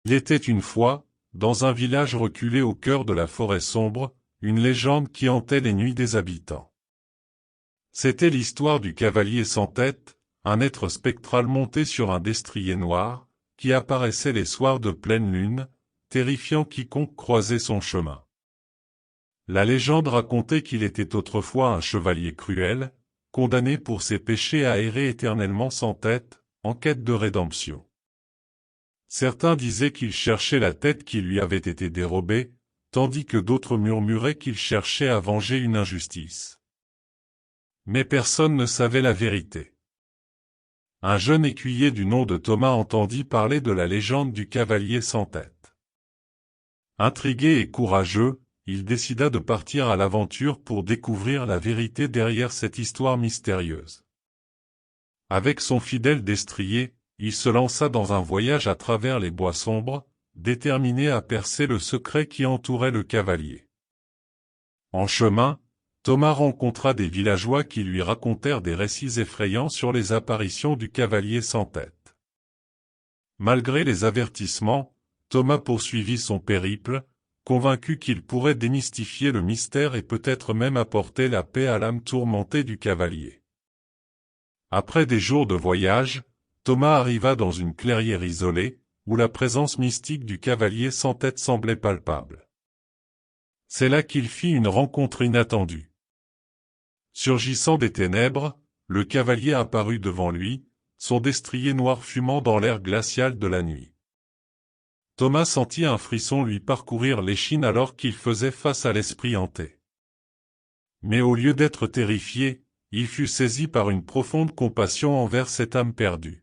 Il était une fois, dans un village reculé au cœur de la forêt sombre, une légende qui hantait les nuits des habitants. C'était l'histoire du cavalier sans tête, un être spectral monté sur un destrier noir, qui apparaissait les soirs de pleine lune, terrifiant quiconque croisait son chemin. La légende racontait qu'il était autrefois un chevalier cruel, condamné pour ses péchés à errer éternellement sans tête, en quête de rédemption. Certains disaient qu'il cherchait la tête qui lui avait été dérobée, tandis que d'autres murmuraient qu'il cherchait à venger une injustice. Mais personne ne savait la vérité. Un jeune écuyer du nom de Thomas entendit parler de la légende du cavalier sans tête. Intrigué et courageux, il décida de partir à l'aventure pour découvrir la vérité derrière cette histoire mystérieuse. Avec son fidèle destrier, il se lança dans un voyage à travers les bois sombres, déterminé à percer le secret qui entourait le cavalier. En chemin, Thomas rencontra des villageois qui lui racontèrent des récits effrayants sur les apparitions du cavalier sans tête. Malgré les avertissements, Thomas poursuivit son périple, convaincu qu'il pourrait démystifier le mystère et peut-être même apporter la paix à l'âme tourmentée du cavalier. Après des jours de voyage, Thomas arriva dans une clairière isolée, où la présence mystique du cavalier sans tête semblait palpable. C'est là qu'il fit une rencontre inattendue. Surgissant des ténèbres, le cavalier apparut devant lui, son destrier noir fumant dans l'air glacial de la nuit. Thomas sentit un frisson lui parcourir l'échine alors qu'il faisait face à l'esprit hanté. Mais au lieu d'être terrifié, il fut saisi par une profonde compassion envers cette âme perdue.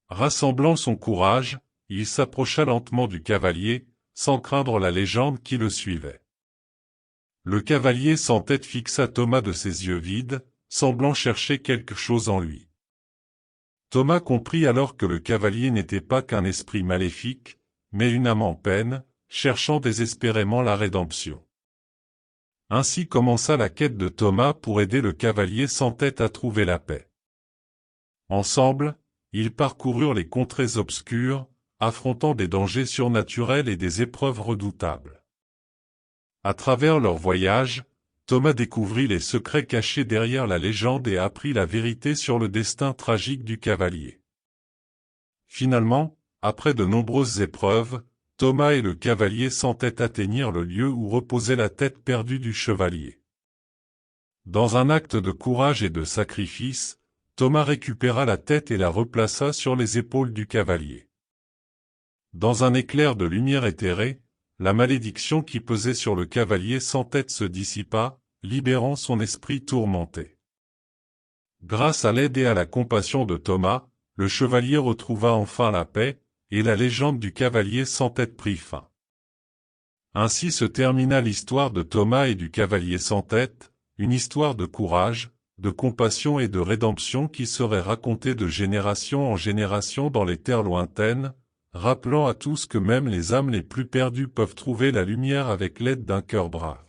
Rassemblant son courage, il s'approcha lentement du cavalier, sans craindre la légende qui le suivait. Le cavalier sans tête fixa Thomas de ses yeux vides, semblant chercher quelque chose en lui. Thomas comprit alors que le cavalier n'était pas qu'un esprit maléfique, mais une âme en peine, cherchant désespérément la rédemption. Ainsi commença la quête de Thomas pour aider le cavalier sans tête à trouver la paix. Ensemble, ils parcoururent les contrées obscures, affrontant des dangers surnaturels et des épreuves redoutables. À travers leur voyage, Thomas découvrit les secrets cachés derrière la légende et apprit la vérité sur le destin tragique du cavalier. Finalement, après de nombreuses épreuves, Thomas et le cavalier sans tête atteignirent le lieu où reposait la tête perdue du chevalier. Dans un acte de courage et de sacrifice, Thomas récupéra la tête et la replaça sur les épaules du cavalier. Dans un éclair de lumière éthérée, la malédiction qui pesait sur le cavalier sans tête se dissipa, libérant son esprit tourmenté. Grâce à l'aide et à la compassion de Thomas, le chevalier retrouva enfin la paix, et la légende du cavalier sans tête prit fin. Ainsi se termina l'histoire de Thomas et du cavalier sans tête, une histoire de courage, de compassion et de rédemption qui serait racontée de génération en génération dans les terres lointaines, rappelant à tous que même les âmes les plus perdues peuvent trouver la lumière avec l'aide d'un cœur brave.